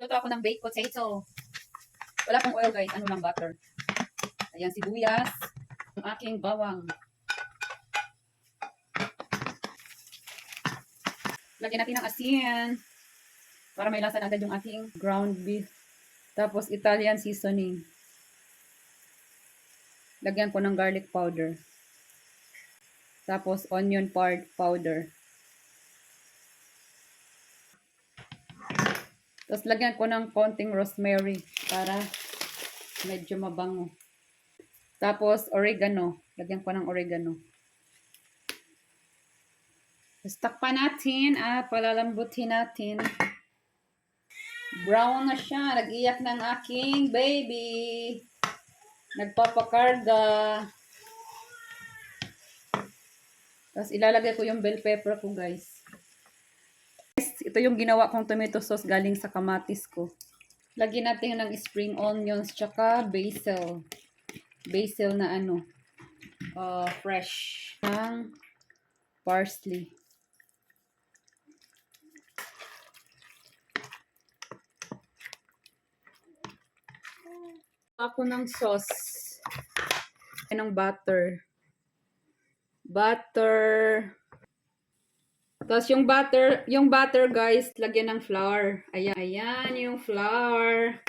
Luto ako ng baked potato. Wala pong oil guys, ano lang butter. Ayan, sibuyas. Ang aking bawang. Lagyan natin ng asin. Para may lasa na agad yung ating ground beef. Tapos Italian seasoning. Lagyan ko ng garlic powder. Tapos onion powder. Tapos lagyan ko ng konting rosemary para medyo mabango. Tapos oregano. Lagyan ko ng oregano. Tapos takpan natin at palalambutin natin. Brown na siya. Nag-iyak ng aking baby. Nagpapakarga. Tapos ilalagay ko yung bell pepper ko guys. Ito yung ginawa kong tomato sauce galing sa kamatis ko. Lagyan natin ng spring onions tsaka basil. Basil na ano, fresh. Ng parsley. Ako ng sauce. Ng butter. Tapos yung butter guys, lagyan ng flour. Ayan yung flour.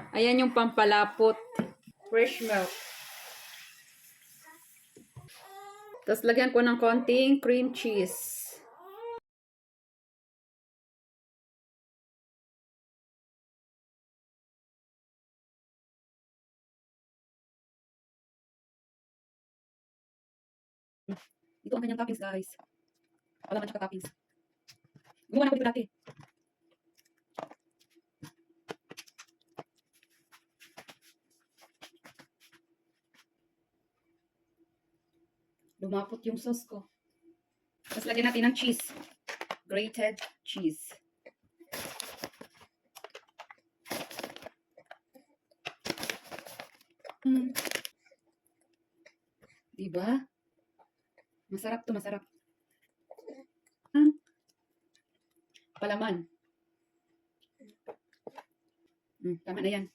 Ayan yung pampalapot. Fresh milk. Tapos lagyan ko ng konting cream cheese. Ito ang kanyang toppings guys. Wala man tsaka toppings. Gumawa na ako dito dati. Lumapot yung sauce ko. Tapos lagyan natin ng cheese. Grated cheese. Diba? Masarap to, masarap. Palaman. Tama na yan.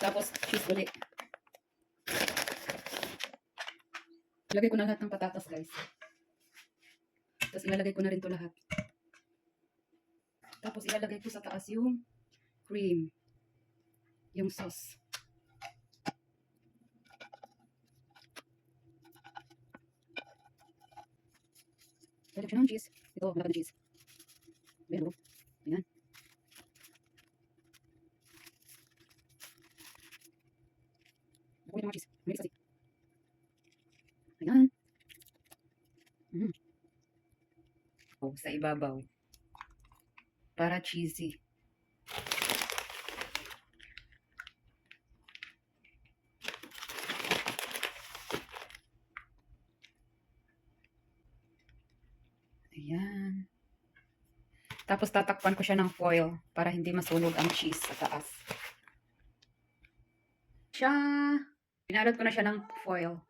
Tapos, cheese ulit. Ilagay ko na lahat ng patatas, guys. Tapos, ilalagay ko na rin to lahat. Tapos, ilalagay ko sa taas yung cream. Yung sauce. Lagyan siya ng cheese. Ito, malaki ng cheese. Pero, ayan. Kunin mo ang cheese. May kasi. Ayan. Oh, sa ibabaw. Para cheesy. Ayan. Tapos tatakpan ko siya ng foil para hindi masunog ang cheese sa taas. Pinalot ko na siya ng foil.